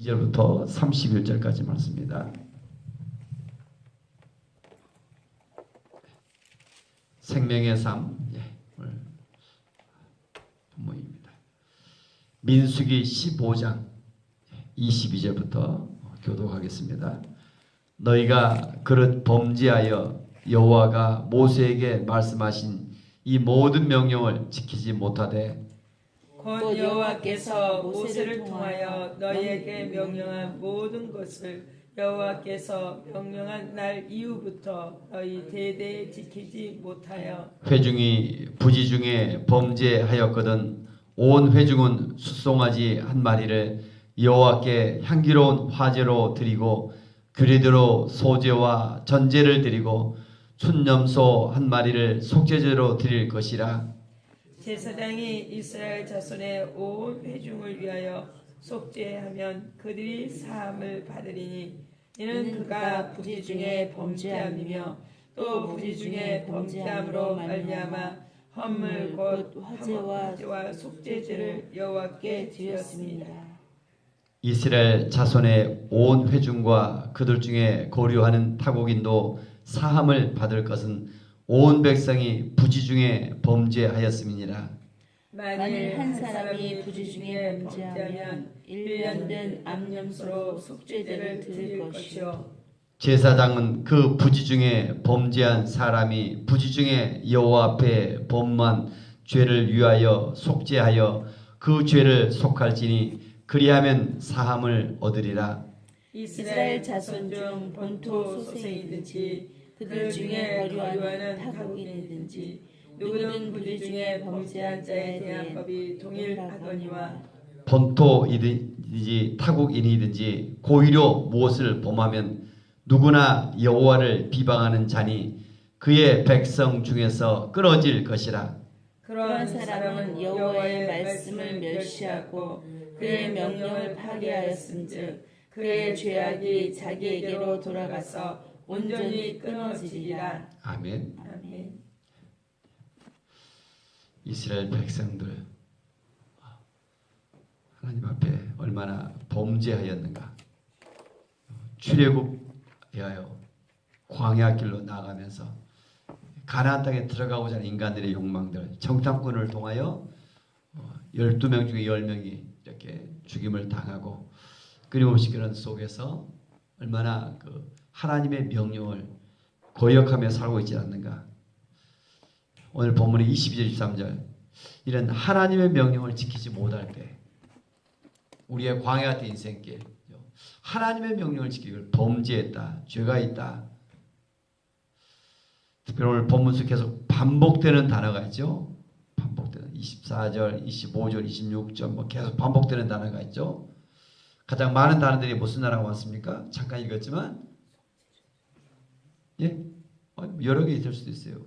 2절부터 31절까지 말씀입니다. 생명의 삶, 오늘 본문입니다. 민수기 15장 22절부터 교독하겠습니다. 너희가 그릇 범죄하여 여호와가 모세에게 말씀하신 이 모든 명령을 지키지 못하되 곧 여호와께서 모세를 통하여 너희에게 명령한 모든 것을 여호와께서 명령한 날 이후부터 너희 대대에 지키지 못하여 회중이 부지중에 범죄하였거든 온 회중은 숫송아지 한 마리를 여호와께 향기로운 화제로 드리고 규례대로 소제와 전제를 드리고 순염소 한 마리를 속죄제로 드릴 것이라. 제사장이 이스라엘 자손의 온 회중을 위하여 속죄하면 그들이 사함을 받으리니 이는 그가 부지 중에 범죄함이며 또 부지 중에 범죄함으로 말미암아 헌물 곧 화제와 속죄제를 여호와께 드렸습니다. 이스라엘 자손의 온 회중과 그들 중에 거류하는 타국인도 사함을 받을 것은 온 백성이 부지 중에 범죄하였음이니라. 만일 한 사람이 부지 중에 범죄하면 1년 된 암염소로 속죄제를 드릴 것이요 제사장은 그 부지 중에 범죄한 사람이 부지 중에 여호와 앞에 범한 죄를 위하여 속죄하여 그 죄를 속할지니 그리하면 사함을 얻으리라. 이스라엘 자손 중 본토 소생이든지 그들 중에 거류하는 타국인이든지 누구든 부지 중에 범죄한 자에 대한 법이 동일하거니와 본토이든지 타국인이든지 고의로 무엇을 범하면 누구나 여호와를 비방하는 자니 그의 백성 중에서 끊어질 것이라. 그러한 사람은 여호와의 말씀을 멸시하고 그의 명령을 파괴하였음즉 그의 죄악이 자기에게로 돌아가서 온전히 끊어지리라. 아멘. 아멘. 이스라엘 백성들 하나님 앞에 얼마나 범죄하였는가. 출애굽하여 광야 길로 나가면서 가나안 땅에 들어가고자 하는 인간들의 욕망들, 정탐꾼을 통하여 12명 중에 10명이 이렇게 죽임을 당하고 끊임없이 그런 속에서 얼마나 그 하나님의 명령을 거역하며 살고 있지 않는가. 오늘 본문의 22절 23절 이런 하나님의 명령을 지키지 못할 때 우리의 광야 같은 인생길 하나님의 명령을 지키기를 범죄했다. 죄가 있다. 특별히 오늘 본문 속 계속 반복되는 단어가 있죠. 반복되는 24절, 25절, 26절 뭐 계속 반복되는 단어가 있죠. 가장 많은 단어들이 무슨 단어가 많습니까? 잠깐 읽었지만 예? 여러 개 있을 수도 있어요.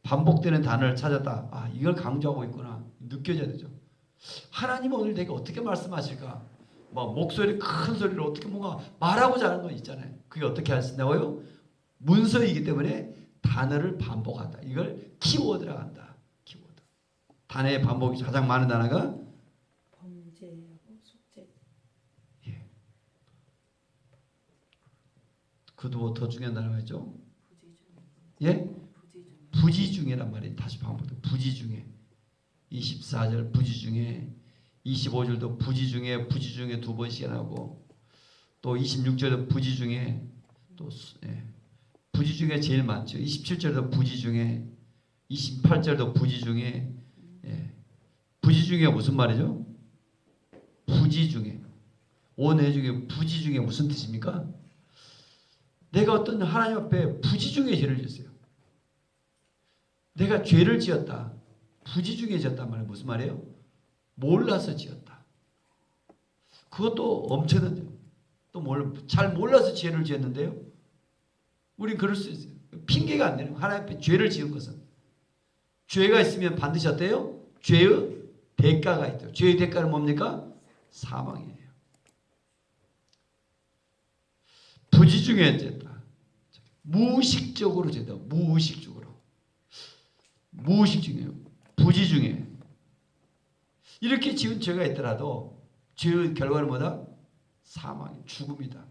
반복되는 단어를 찾았다. 아, 이걸 강조하고 있구나. 느껴져야 되죠. 하나님은 오늘 내게 어떻게 말씀하실까? 막 목소리 큰 소리로 어떻게 뭔가 말하고자 하는 거 있잖아요. 그게 어떻게 하신다고요? 문서이기 때문에 단어를 반복한다. 이걸 키워드라 한다. 키워드. 단어의 반복이 가장 많은 단어가 범죄하고 속죄. 예. 그도 더 중요한 단어가 있죠. 예? 부지중에란 말이 다시 반복돼. 부지중에 24절 부지중에 25절도 부지중에 두 번씩 나오고 또 26절도 부지중에 또 예. 부지중에 제일 많죠. 27절도 부지중에 28절도 부지중에 예. 부지중에 무슨 말이죠? 부지중에 온 회중에 부지중에 무슨 뜻입니까? 내가 어떤 하나님 앞에 부지중에 죄를 지었어요. 내가 죄를 지었다. 부지중에 지었단 말은 무슨 말이에요? 몰라서 지었다. 그것도 엄청난 죄. 또 잘 몰라서 죄를 지었는데요. 우린 그럴 수 있어요. 핑계가 안 되는 하나님 앞에 죄를 지은 것은 죄가 있으면 반드시 어때요? 죄의 대가가 있대요. 죄의 대가는 뭡니까? 사망이에요. 부지중에 지었다. 무의식적으로 지었다. 무의식적으로. 무의식 중에요. 부지 중에 이렇게 지은 죄가 있더라도 죄의 결과는 뭐다? 사망이 죽음이다.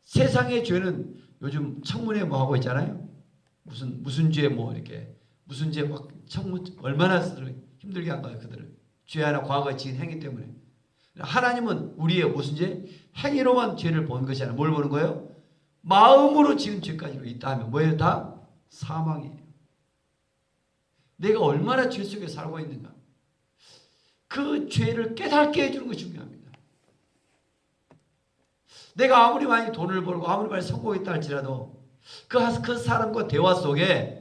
세상의 죄는 요즘 청문회 뭐 하고 있잖아요. 무슨 죄 뭐 이렇게 무슨 죄 막 청문 얼마나 힘들게 한 거예요. 그들을 죄 하나 과거에 지은 행위 때문에. 하나님은 우리의 무슨 죄? 행위로만 죄를 보는 것이 아니라 뭘 보는 거예요? 마음으로 지은 죄까지로 있다 하면 뭐예요? 다 사망이에요. 내가 얼마나 죄 속에 살고 있는가. 그 죄를 깨닫게 해주는 것이 중요합니다. 내가 아무리 많이 돈을 벌고 아무리 많이 성공했다 할지라도 그 사람과 대화 속에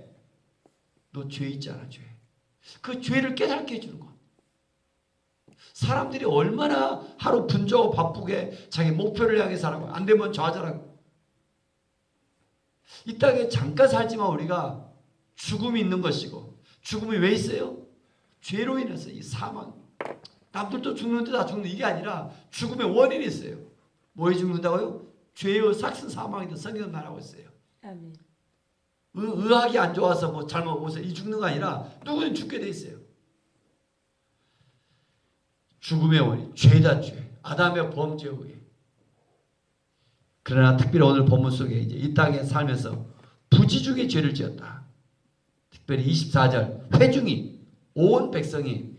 너 죄 있잖아, 죄. 그 죄를 깨닫게 해주는 것. 사람들이 얼마나 하루 분주하고 바쁘게 자기 목표를 향해 살아가고 안 되면 좌절하고 이 땅에 잠깐 살지만 우리가 죽음이 있는 것이고 죽음이 왜 있어요? 죄로 인해서 이 사망. 남들도 죽는데 다 죽는 이게 아니라 죽음의 원인이 있어요. 뭐에 죽는다고요? 죄의 삭슨 사망이다. 성경은 말하고 있어요. 아멘. 의학이 안 좋아서 뭐 잘못 먹어서 이 죽는 거 아니라 누구든 죽게 돼 있어요. 죽음의 원인, 죄다 죄. 아담의 범죄에 의해. 그러나 특별히 오늘 본문 속에 이제 이 땅에 살면서 부지중의 죄를 지었다. 특별히 24절 회중이 온 백성이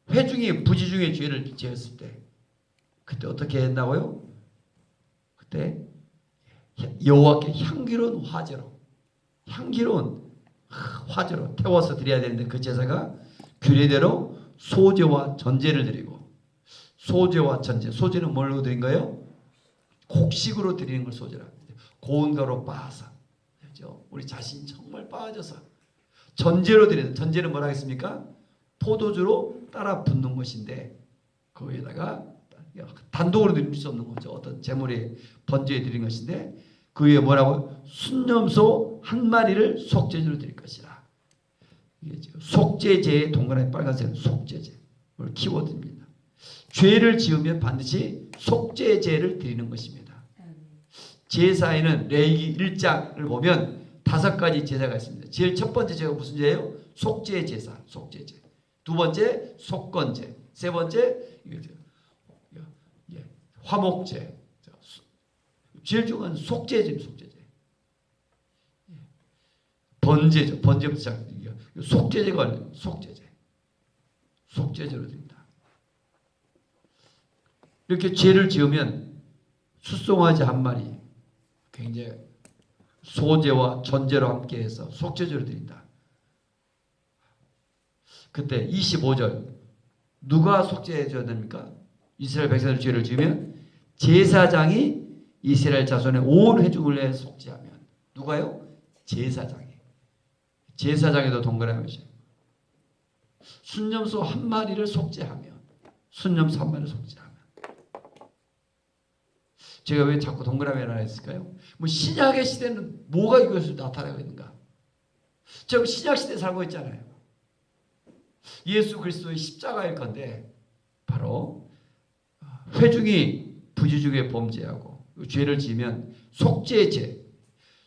회중이 부지중의 죄를 지었을 때 그때 어떻게 했나고요? 그때 여호와께 향기로운 화제로 태워서 드려야 되는데 그 제사가 규례대로 소제와 전제를 드리고 소제와 전제 소제는 뭘로 드린 거예요? 곡식으로 드리는 걸 소제라고 합니다. 고운 가루 빻아서 그렇죠? 우리 자신 정말 빠져서 전제로 드리는 전제는 뭐라 했습니까? 포도주로 따라 붓는 것인데 거기에다가 단독으로 드릴 수 없는 거죠. 어떤 제물에 번제에 드린 것인데 그 위에 뭐라고? 순념소 한 마리를 속죄제로 드릴 것이라. 이게 속죄제의 동그라미 빨간색 속죄제. 오늘 키워드입니다. 죄를 지으면 반드시 속죄제를 드리는 것입니다. 제사에는 레위기 1장을 보면 5가지 제사가 있습니다. 제일 첫 번째 제가 무슨 제예요? 속죄 제사, 속죄제. 두 번째 속건제. 세 번째 화목제. 제일 중요한 속죄제입니다. 속죄제. 번제죠. 번제부터 시작합니다. 속죄제가 아니에요. 속죄제. 속죄제로 됩니다. 이렇게 죄를 지으면 숫송아지 한 마리 굉장히 소제와 전제로 함께해서 속죄제로 드린다. 그때 25절 누가 속죄해줘야 됩니까? 이스라엘 백성들 죄를 지으면 제사장이 이스라엘 자손의 온 회중을 내 속죄하면 누가요? 제사장이. 제사장에도 동그라미죠. 순념소 한 마리를 속죄하면 순념소 한 마리를 속죄하면 제가 왜 자꾸 동그라미를 하나 했을까요? 뭐 신약의 시대는 뭐가 이것을 나타내고 있는가? 제가 신약 시대에 살고 있잖아요. 예수 그리스도의 십자가일 건데 바로 회중이 부지중에 범죄하고 죄를 지으면 속죄제,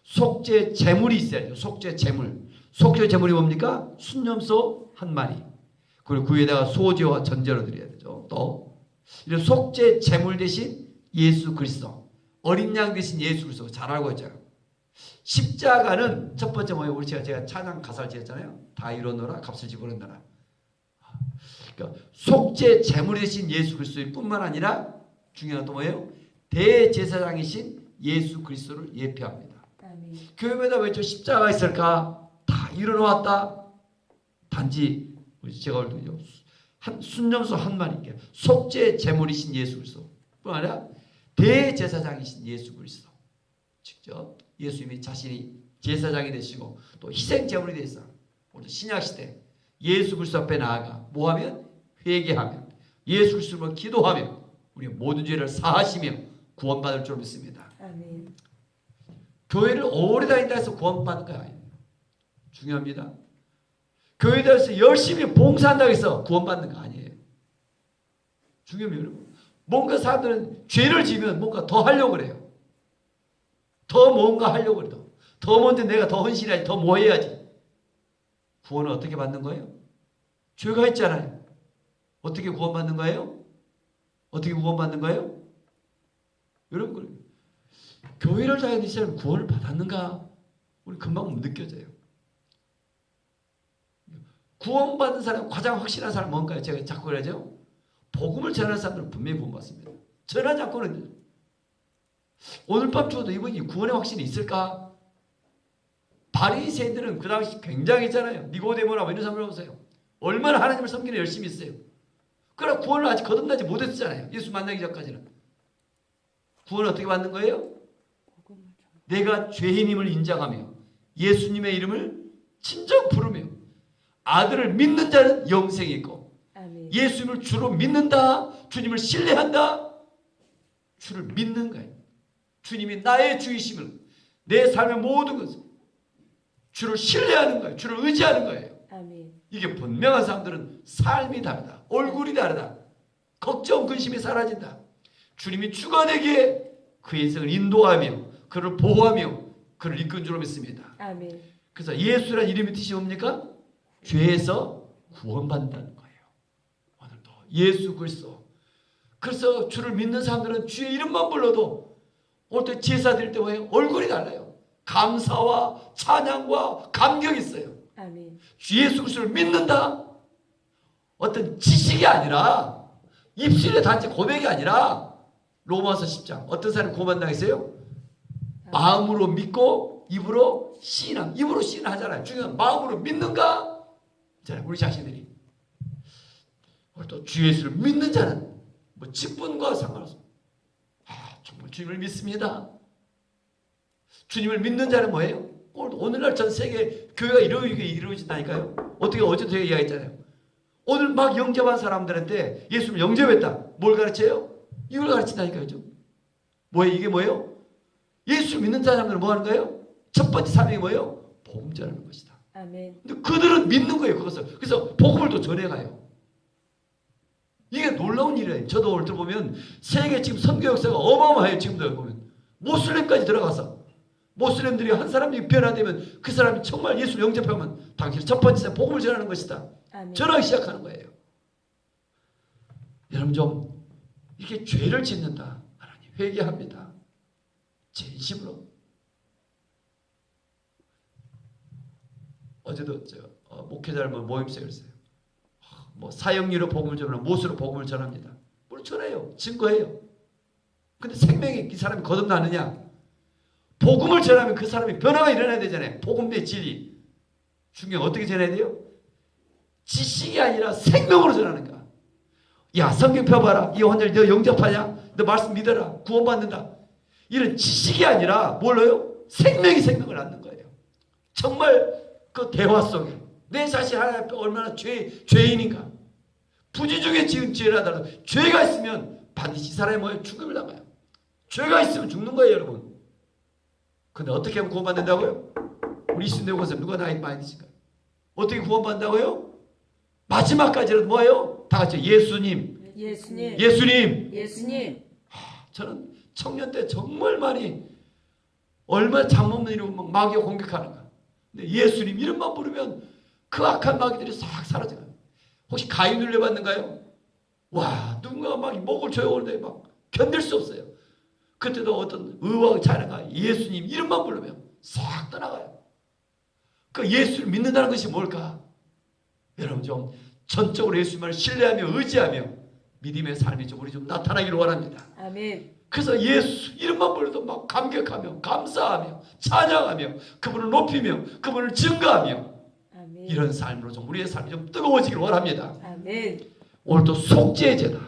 속죄 제물이 있어야죠. 속죄 제물. 속죄 제물이 뭡니까? 순념소 한 마리. 그리고 그 위에다가 소제와 전제로 드려야 되죠. 또 이런 속죄 제물 대신 예수 그리스도, 어린 양 대신 예수 그리스도 잘 알고 있잖아요. 십자가는 첫 번째 뭐예요? 우리 제가 찬양 가사를 지었잖아요. 다 이루노라 값을 집어넣느라. 그러니까 속죄 제물 대신 예수 그리스도일 뿐만 아니라 중요한 또 뭐예요? 대제사장이신 예수 그리스도를 예표합니다. 아멘. 교회마다 왜 저 십자가가 있을까? 다 이루어놨다. 단지 제가 오늘도 순념소 한 마리 속죄 제물이신 예수 그리스도 뿐 아니라 대제사장이신 예수 그리스도 직접 예수님이 자신이 제사장이 되시고 또 희생 제물이 되셔서 오늘 신약 시대 예수 그리스도 앞에 나아가 뭐하면 회개하면 예수 그리스도로 기도하면 우리 모든 죄를 사하시며 구원받을 줄 믿습니다. 아멘. 교회를 오래 다닌다 해서 구원받는 거 아니에요. 중요합니다. 교회에 대해서 열심히 봉사한다고 해서 구원받는 거 아니에요. 중요해요, 여러분. 뭔가 사람들은 죄를 지으면 뭔가 더 하려고 그래요. 더 뭔가 하려고 그래요. 더 먼저 내가 더 헌신해야지, 더 뭐 해야지. 구원을 어떻게 받는 거예요? 죄가 있잖아요. 어떻게 구원받는 거예요? 어떻게 구원받는 거예요? 여러분, 교회를 다니는 사람은 구원을 받았는가? 우리 금방 느껴져요. 구원받은 사람, 가장 확실한 사람은 뭔가요? 제가 자꾸 그러죠? 복음을 전하는 사람들은 분명히 구원받습니다. 전하지 않고는 오늘 밤 죽어도 이분이 구원의 확신이 있을까? 바리새인들은 그 당시 굉장히 있잖아요. 니고데모나 이런 사람들 보세요. 얼마나 하나님을 섬기는 열심히 했어요. 그러나 구원을 아직 거듭나지 못했잖아요. 예수 만나기 전까지는. 구원을 어떻게 받는 거예요? 내가 죄인임을 인정하며 예수님의 이름을 친정 부르며 아들을 믿는 자는 영생이 있고 아멘. 예수님을 주로 믿는다. 주님을 신뢰한다. 주를 믿는 거예요. 주님이 나의 주이심을 내 삶의 모든 것을 주를 신뢰하는 거예요. 주를 의지하는 거예요. 아멘. 이게 분명한 사람들은 삶이 다르다. 얼굴이 다르다. 걱정, 근심이 사라진다. 주님이 주가 되기에 그 인생을 인도하며 그를 보호하며 그를 이끈 줄로 믿습니다. 아멘. 그래서 예수란 이름의 뜻이 뭡니까? 죄에서 구원받는다는 거예요. 오늘도 예수 그리스도. 그래서 주를 믿는 사람들은 주의 이름만 불러도 올 때 제사 드릴 때 뭐예요? 얼굴이 달라요. 감사와 찬양과 감격이 있어요. 아멘. 주 예수 그리스도를 믿는다. 어떤 지식이 아니라 입술의 단지 고백이 아니라 로마서 10장 어떤 사람이 구원당했어요? 마음으로 믿고 입으로 시인함. 입으로 시인하잖아요. 중요한 마음으로 믿는가? 자, 우리 자신들이 또 주 예수를 믿는 자는 뭐 직분과 상관없습니다. 정말 주님을 믿습니다. 주님을 믿는 자는 뭐예요? 오늘날 전 세계 교회가 이루어진다니까요. 어떻게 어제도 제가 이야기했잖아요. 오늘 막 영접한 사람들한테 예수를 영접했다. 뭘 가르쳐요? 이걸 가르친다니까요. 좀. 뭐예요? 이게 뭐예요? 예수 믿는 사람들은 뭐 하는 거예요? 첫 번째 사명이 뭐예요? 복음 전하는 것이다. 아멘. 근데 그들은 믿는 거예요. 그것을. 그래서 복음을 또 전해가요. 이게 놀라운 일이에요. 저도 올 때 보면 세계 지금 선교 역사가 어마어마해요. 지금도 보면 모슬렘까지 들어가서 모슬렘들이 한 사람이 변화되면 그 사람이 정말 예수를 영접하면 당신 첫 번째 복음을 전하는 것이다. 아멘. 전하기 시작하는 거예요. 여러분 좀 이렇게 죄를 짓는다. 하나님 회개합니다. 진심으로. 어제도 목회자를 모임에서 그랬어요. 뭐 사형리로 복음을 전하고 못으로 복음을 전합니다. 물론 전해요. 증거해요. 근데 생명이 이 사람이 거듭나느냐? 복음을 전하면 그 사람이 변화가 일어나야 되잖아요. 복음 내 진리. 중요한 어떻게 전해야 돼요? 지식이 아니라 생명으로 전하는 거야. 야 성경 펴봐라. 이 환자를 너 영접하냐? 너 말씀 믿어라. 구원받는다. 이런 지식이 아니라 뭘로요? 생명이 생명을 낳는 거예요. 정말 그 대화 속에 내 자신 하나님 앞에 얼마나 죄인인가. 부지 중에 지은 죄를 하더라도 죄가 있으면 반드시 사람이 뭐예요? 죽음을 당해요. 죄가 있으면 죽는 거예요, 여러분. 근데 어떻게 하면 구원받는다고요? 우리 신대국에서 누가 나이 많이 드신가요? 어떻게 구원받는다고요? 마지막까지는 뭐예요? 다 같이 예수님. 예수님. 예수님. 예수님. 저는 청년 때 정말 많이 얼마나 잠없는 이름 마귀가 공격하는가. 근데 예수님 이름만 부르면 그 악한 마귀들이 싹 사라져요. 혹시 가위 눌려봤는가요? 와, 누군가 막 목을 조여오는데 막 견딜 수 없어요. 그때도 어떤 의왕 자네가 예수님 이름만 부르면 싹 떠나가요. 그 예수를 믿는다는 것이 뭘까? 여러분 좀 전적으로 예수님을 신뢰하며 의지하며 믿음의 삶이 좀 우리 좀 나타나기를 원합니다. 아멘. 그래서 예수 이름만 불러도 막 감격하며 감사하며 찬양하며 그분을 높이며 그분을 증거하며 아멘. 이런 삶으로 좀 우리의 삶이 좀 뜨거워지기를 원합니다. 아멘. 오늘도 속죄제다.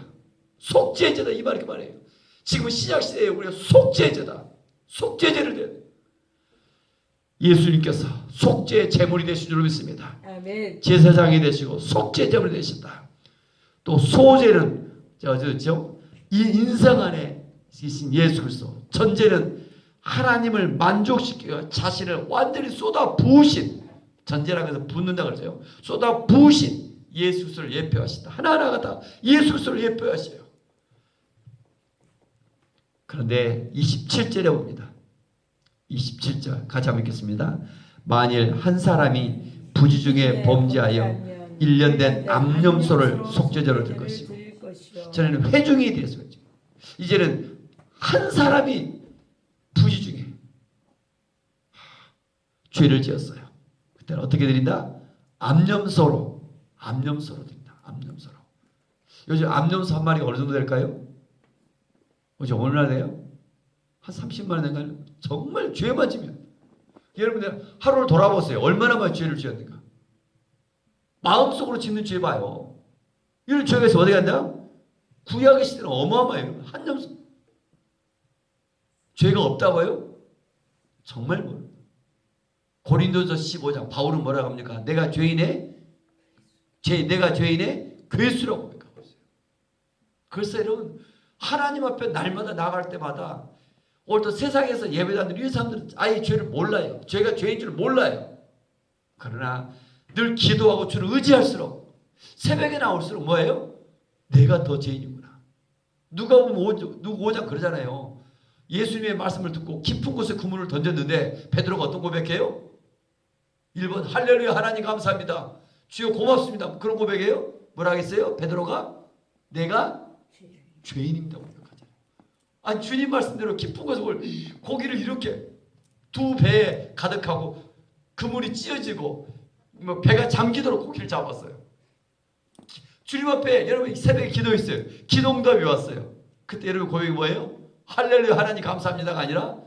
속죄제다 이 말이 그 말이에요. 지금 시작시대에 우리가 속죄제다. 속죄제를 드려야 돼요. 예수님께서 속죄 제물이 되신 줄 믿습니다. 아멘. 제사장이 되시고 속죄 제물이 되신다. 또 소제는 이 인생 안에 계신 예수 그리스도. 전제는 하나님을 만족시켜 자신을 완전히 쏟아 부으신, 전제라고 해서 붓는다 그러죠. 쏟아 부으신 예수 그리스도를 예표하신다. 하나하나가 다 예수 그리스도를 예표하셔요. 그런데 27절에 봅니다. 27절 같이 한번 읽겠습니다. 만일 한 사람이 부지 중에 범죄하여 1년 된 암염소를 속죄제로 들 것이고 것이요. 전에는 회중이 되었어요. 이제는 한 사람이 부지중에 죄를 지었어요. 그때는 어떻게 드린다? 암염소로 드린다. 암염소로. 요즘 암염소 한 마리가 어느 정도 될까요? 요즘 얼마나 돼요? 한 30만 원 된가요? 정말 죄만 지면. 여러분들 하루를 돌아보세요. 얼마나 많이 죄를 지었는가. 마음속으로 짓는 죄 봐요. 이런 죄가 있어 어디 간다? 구약의 시대는 어마어마해요. 한염소. 죄가 없다고요? 정말 뭘. 고린도서 15장 바울은 뭐라고 합니까? 내가 죄인의 괴수라고 고백하고 있어요. 그래서 여러분 하나님 앞에 날마다 나갈 때마다 오늘 또 세상에서 예배자들 이 사람들은 아예 죄를 몰라요. 죄가 죄인 줄 몰라요. 그러나 늘 기도하고 주를 의지할수록 새벽에 나올수록 뭐예요? 내가 더 죄인이구나. 누가 보면 누구 5장 그러잖아요. 예수님의 말씀을 듣고 깊은 곳에 그물을 던졌는데 베드로가 어떤 고백해요? 1번 할렐루야 하나님 감사합니다. 주여 고맙습니다. 그런 고백이에요? 뭐라 하겠어요? 베드로가 내가 죄인입니다. 고백하잖아요. 아니 주님 말씀대로 깊은 곳에 고기를 이렇게 두 배에 가득하고 그물이 찢어지고 뭐 배가 잠기도록 고기를 잡았어요. 주님 앞에 여러분 새벽에 기도했어요. 기도응답이 왔어요. 그때 여러분 고백이 뭐예요? 할렐루야 하나님 감사합니다가 아니라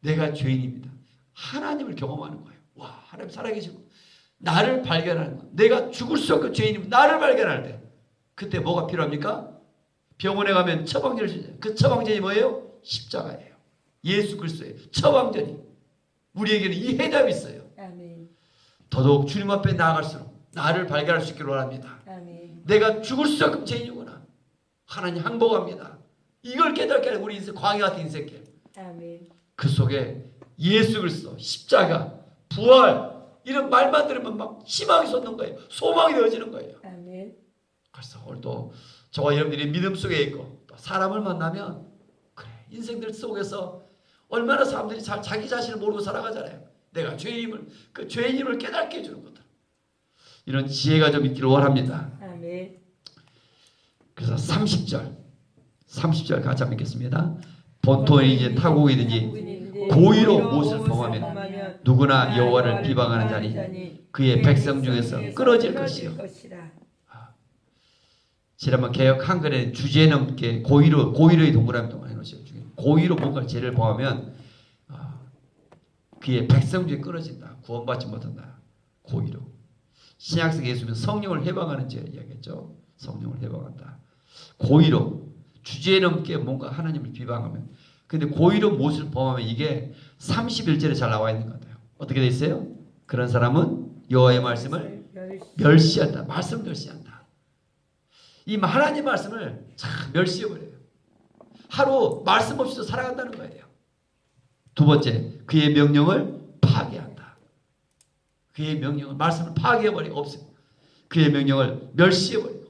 내가 죄인입니다. 하나님을 경험하는 거예요. 와 하나님 살아계시고 나를 발견하는 거. 내가 죽을 수 없는 죄인이면 나를 발견할 때 그때 뭐가 필요합니까? 병원에 가면 처방전을 주잖아요. 그 처방전이 뭐예요? 십자가예요. 예수 그리스도의 처방전이 우리에게는 이 해답이 있어요. 아멘. 더더욱 주님 앞에 나아갈수록 나를 발견할 수 있기를 원합니다. 아멘. 내가 죽을 수 없는 죄인이구나. 하나님 항복합니다. 이걸 깨닫게 하는 우리 인생 광야 같은 인생길. 아멘. 그 속에 예수 그리스도 십자가 부활 이런 말만 들으면 막 희망이 솟는 거예요. 소망이 되어지는 거예요. 아멘. 그래서 오늘도 저와 여러분들이 믿음 속에 있고 또 사람을 만나면 그래 인생들 속에서 얼마나 사람들이 자기 자신을 모르고 살아가잖아요. 내가 죄인임을 그 죄인임을 깨닫게 해주는 것들. 이런 지혜가 좀 있기를 원합니다. 아멘. 그래서 30절 같이 한번 읽겠습니다. 본토인이든지 타국이든지 고의로 못을 범하면 누구나 여호와를 비방하는 자니 그의 백성 중에서 끊어질 것이요. 지난번 개역 한글에 주제 넘게 고의로의 동그라미 동안 해놓으시고 고의로 뭔가 죄를 범하면 그의 백성 중에 끊어진다. 구원받지 못한다. 고의로. 신약성 예수는 성령을 해방하는 죄를 이야기했죠. 성령을 해방한다. 고의로 주제 넘게 뭔가 하나님을 비방하면 근데 고의로 무엇을 범하면 이게 31절에 잘 나와 있는 것 같아요. 어떻게 돼 있어요? 그런 사람은 여호와의 말씀을 멸시한다. 말씀을 멸시한다. 이 하나님 말씀을 참 멸시해버려요. 하루 말씀 없이도 살아간다는 거예요. 두 번째, 그의 명령을 파괴한다. 그의 명령을 말씀을 파괴해버리고 없어요. 그의 명령을 멸시해버리고.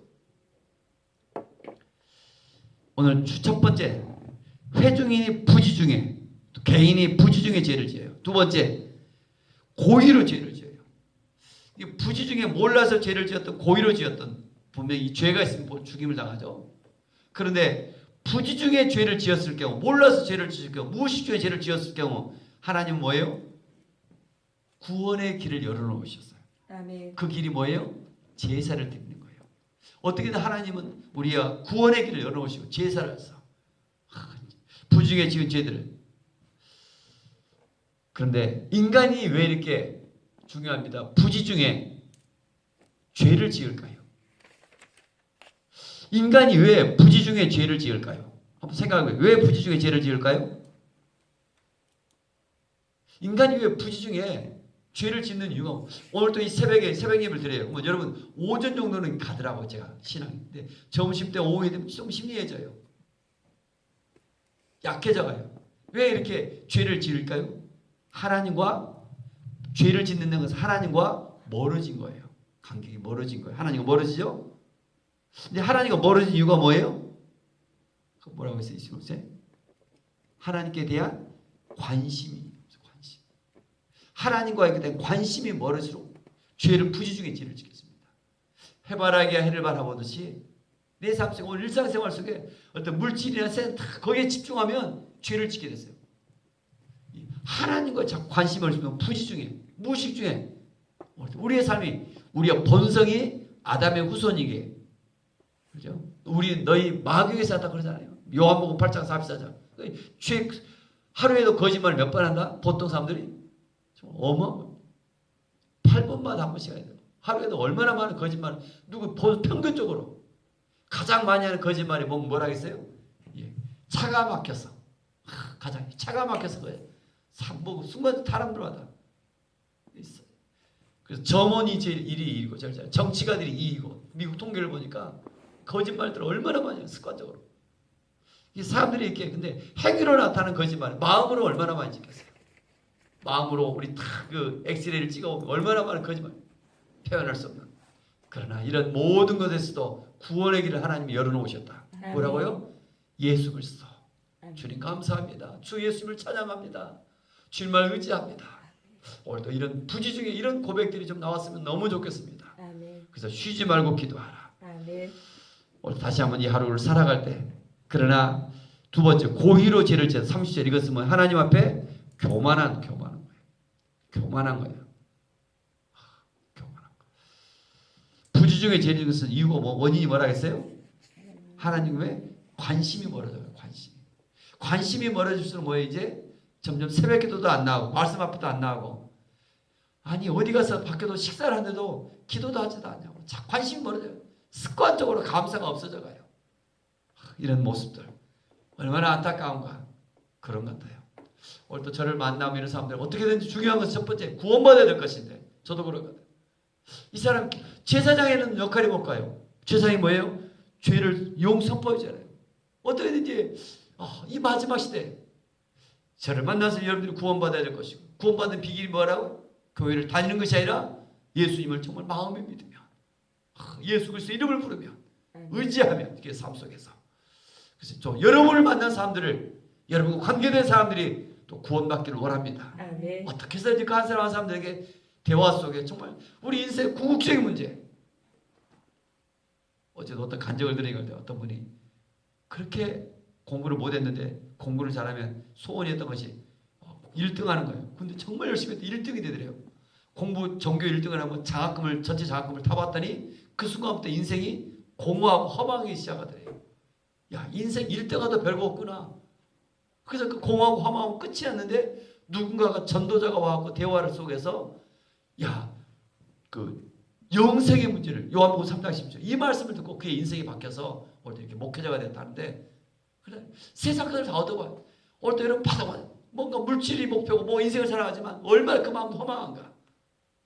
오늘 첫 번째, 회중이 부지중에 개인이 부지중에 죄를 지어요. 두 번째, 고의로 죄를 지어요. 부지중에 몰라서 죄를 지었던 고의로 지었던 분명히 이 죄가 있으면 죽임을 당하죠. 그런데 부지중에 죄를 지었을 경우 몰라서 죄를 지을 경우 무의식중에 죄를 지었을 경우 하나님은 뭐예요? 구원의 길을 열어놓으셨어요. 아멘. 그 길이 뭐예요? 제사를 드리는 거예요. 어떻게든 하나님은 우리가 구원의 길을 열어놓으시고 제사를 해서 부지중에 지은 죄들을. 그런데 인간이 왜 이렇게 중요합니다. 부지중에 죄를 지을까요? 인간이 왜 부지중에 죄를 지을까요? 한번 생각해보세요. 왜 부지중에 죄를 지을까요? 인간이 왜 부지중에 죄를 짓는 이유가 오늘 또 이 새벽에 새벽 예배를 드려요. 뭐 여러분 오전 정도는 가더라고요. 제가 신앙인데 점심 때 오후에 되면 좀 심리해져요. 약해져가요. 왜 이렇게 죄를 지을까요? 하나님과 죄를 짓는 것은 하나님과 멀어진 거예요. 관계가 멀어진 거예요. 하나님과 멀어지죠? 근데 하나님과 멀어진 이유가 뭐예요? 뭐라고 했어요? 하나님께 대한 관심이. 하나님과에 대한 관심이 멀어질수록 죄를 부지중에 죄를 짓겠습니다. 해바라기가 해를 바라보듯이 내 삶 속에 오늘 일상생활 속에 어떤 물질이나 생 거기에 집중하면 죄를 짓게 됐어요. 하나님과 자꾸 관심을 주면 부지 중에 무식 중에 우리의 삶이 우리의 본성이 아담의 후손이게 그죠? 우리 너희 마귀에서 왔다 그러잖아요. 요한복음 8장 44절. 죄 하루에도 거짓말을 몇 번 한다? 보통 사람들이 어마어마 8분마다 한 번씩 해야 돼요. 하루에도 얼마나 많은 거짓말 누구 평균적으로 가장 많이 하는 거짓말이 뭐라겠어요? 예. 차가 막혀서 가장 차가 막혀서 그래요. 뭐 순간 사람들마다 있어. 그래서 점원이 제일 1위이고 정치가들이 2위고 미국 통계를 보니까 거짓말들 얼마나 많이 해요. 습관적으로 이 사람들이 이렇게 근데 행위로 나타나는 거짓말 마음으로 얼마나 많이 짓겠어요. 마음으로 우리 다 그 엑스레이를 찍어보면 얼마나 많은 거짓말 표현할 수 없는 그러나 이런 모든 것에서도 구원의 길을 하나님이 열어놓으셨다. 뭐라고요? 예수 그리스도 주님 감사합니다. 주 예수님을 찬양합니다. 주님을 의지합니다. 오늘도 이런 부지 중에 이런 고백들이 좀 나왔으면 너무 좋겠습니다. 아멘. 그래서 쉬지 말고 기도하라. 아멘. 오늘 다시 한번 이 하루를 살아갈 때 그러나 두 번째 고의로 죄를 지어 30절 이것은 뭐 하나님 앞에 교만한 거예요. 교만한 거예요. 교만한 거. 부지 중에 죄를 지은 것은 이유가 뭐 원인이 뭐라겠어요? 하나님의 관심이 멀어져요. 관심이 멀어질수록 뭐예요? 이제 점점 새벽기도도 안 나오고 말씀 앞에도 안 나오고 아니 어디 가서 밖에도 식사를 하는데도 기도도 하지도 않냐고 관심이 멀어져요. 습관적으로 감사가 없어져 가요. 이런 모습들 얼마나 안타까운가 그런 것 같아요. 오늘 또 저를 만나면 이런 사람들 어떻게든지 중요한 것은 첫 번째 구원받아야 될 것인데 저도 그러거든요. 이 사람 제사장에는 역할이 뭘까요? 제사장이 뭐예요? 죄를 용서해주잖아요. 어떻게든지 이 마지막 시대에 저를 만나서 여러분들이 구원받아야 될 것이고 구원받는 비결이 뭐라고? 교회를 다니는 것이 아니라 예수님을 정말 마음에 믿으며 예수 그리스도 이름을 부르며 의지하며 이렇게 삶 속에서 그래서 좀 여러분을 만난 사람들을 여러분과 관계된 사람들이 또 구원받기를 원합니다. 아멘. 어떻게 해서든지 그 한 사람 한 사람들에게 대화 속에 정말 우리 인생의 궁극적인 문제 어제도 어떤 간증을 들으니까 어떤 분이 그렇게 공부를 못했는데 공부를 잘하면 소원이 했던 것이 1등 하는 거예요. 근데 정말 열심히 했더니 1등이 되더래요. 공부 전교 1등을 하면 장학금을 전체 장학금을 타봤더니 그 순간부터 인생이 공허하고 허망하기 시작하더래요. 야 인생 1등하다 별거 없구나. 그래서 그 공허하고 허망하고 끝이 났는데 누군가가 전도자가 와갖고 대화를 속에서 야 그 영생의 문제를 요한복음 3장 10절 이 말씀을 듣고 그의 인생이 바뀌어서 오늘 이렇게 목회자가 됐다는데 그래 세상 것을 다 얻어봐. 오늘 또 여러분 받아봐. 뭔가 물질이 목표고 뭐 인생을 살아가지만 얼마나 그 마음도 허망한가.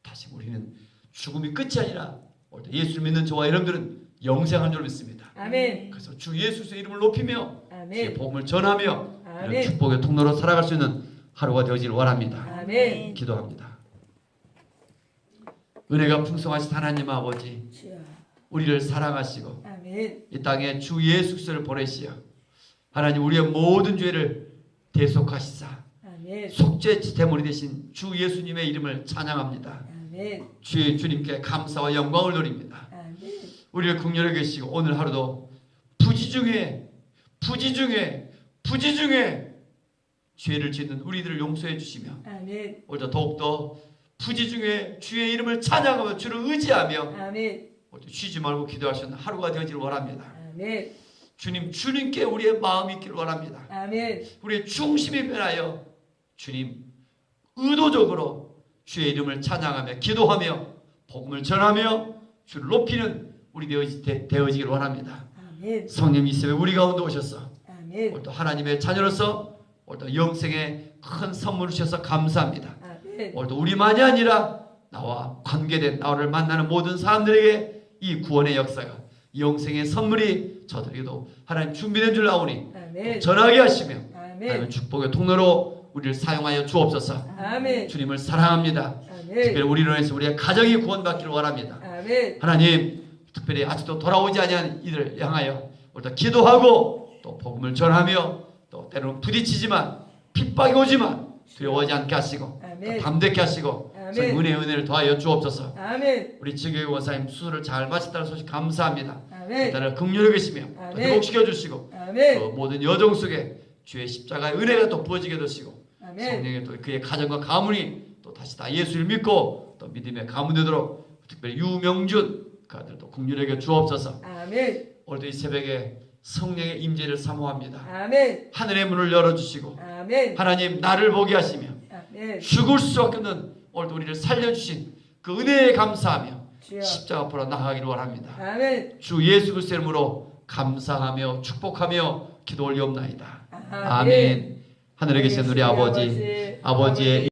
다시 우리는 죽음이 끝이 아니라 오늘 예수를 믿는 저와 여러분들은 영생한 줄 믿습니다. 아멘. 그래서 주 예수의 이름을 높이며 아멘. 주의 복음을 전하며 아멘. 이런 축복의 통로로 살아갈 수 있는 하루가 되어지길 원합니다. 아멘. 기도합니다. 은혜가 풍성하신 하나님 아버지 주여. 우리를 사랑하시고 아멘. 이 땅에 주 예수 그리스도를 보내시어 하나님 우리의 모든 죄를 대속하시사 아멘. 속죄 대물이 되신 주 예수님의 이름을 찬양합니다. 아멘. 주님께 감사와 영광을 돌립니다. 아멘. 우리를 긍휼히 계시고 오늘 하루도 부지 중에 죄를 짓는 우리들을 용서해 주시며 아멘. 오늘도 더욱더 부지 중에 주의 이름을 찬양하며 주를 의지하며 아멘. 오늘도 쉬지 말고 기도할 수 있는 하루가 되어지를 원합니다. 아멘. 주님께 우리의 마음이 있기를 원합니다. 아멘. 우리의 중심이 변하여 주님 의도적으로 주의 이름을 찬양하며 기도하며 복음을 전하며 주를 높이는 우리 되어지기를 원합니다. 아멘. 성령 이 새벽 우리 가운데 오셔서 아멘. 오늘도 하나님의 자녀로서 오늘도 영생의 큰 선물을 주셔서 감사합니다. 아멘. 오늘도 우리만이 아니라 나와 관계된 나를 만나는 모든 사람들에게 이 구원의 역사가 영생의 선물이 저들에게도 하나님 준비된 줄 아오니 아멘. 전하게 하시며 아멘. 하나님 축복의 통로로 우리를 사용하여 주옵소서. 아멘. 주님을 사랑합니다. 특별히 아멘. 우리로 인해서 우리의 가정이 구원받기를 원합니다. 아멘. 하나님 특별히 아직도 돌아오지 아니한 이들을 향하여 오늘도 기도하고 또 복음을 전하며 또 때로는 부딪히지만 핍박이 오지만 두려워하지 않게 하시고 아멘. 담대케 하시고 아멘. 은혜를 더하여 주옵소서. 아멘. 우리 지교회 원사님 수술을 잘 마쳤다는 소식 감사합니다. 아멘. 일단은 긍휼히 계시며 또 아멘. 회복시켜 주시고 아멘. 그 모든 여정 속에 주의 십자가의 은혜가 또 부어지게 되시고 아멘. 성령의 또 그의 가정과 가문이 또 다시 다 예수를 믿고 또 믿음의 가문 되도록 특별히 유명준 그 아들도 긍휼하게 주옵소서. 아멘. 오늘도 이 새벽에 성령의 임재를 사모합니다. 아멘. 하늘의 문을 열어주시고 아멘. 하나님 나를 보게 하시며 아멘. 죽을 수밖에 없는 오늘도 우리를 살려주신 그 은혜에 감사하며 주여. 십자가 앞으로 나아가기를 원합니다. 아멘. 주 예수 그리스도의 이름으로 감사하며 축복하며 기도 올리옵나이다. 아멘. 아멘. 하늘에 계신 우리 아버지, 아버지의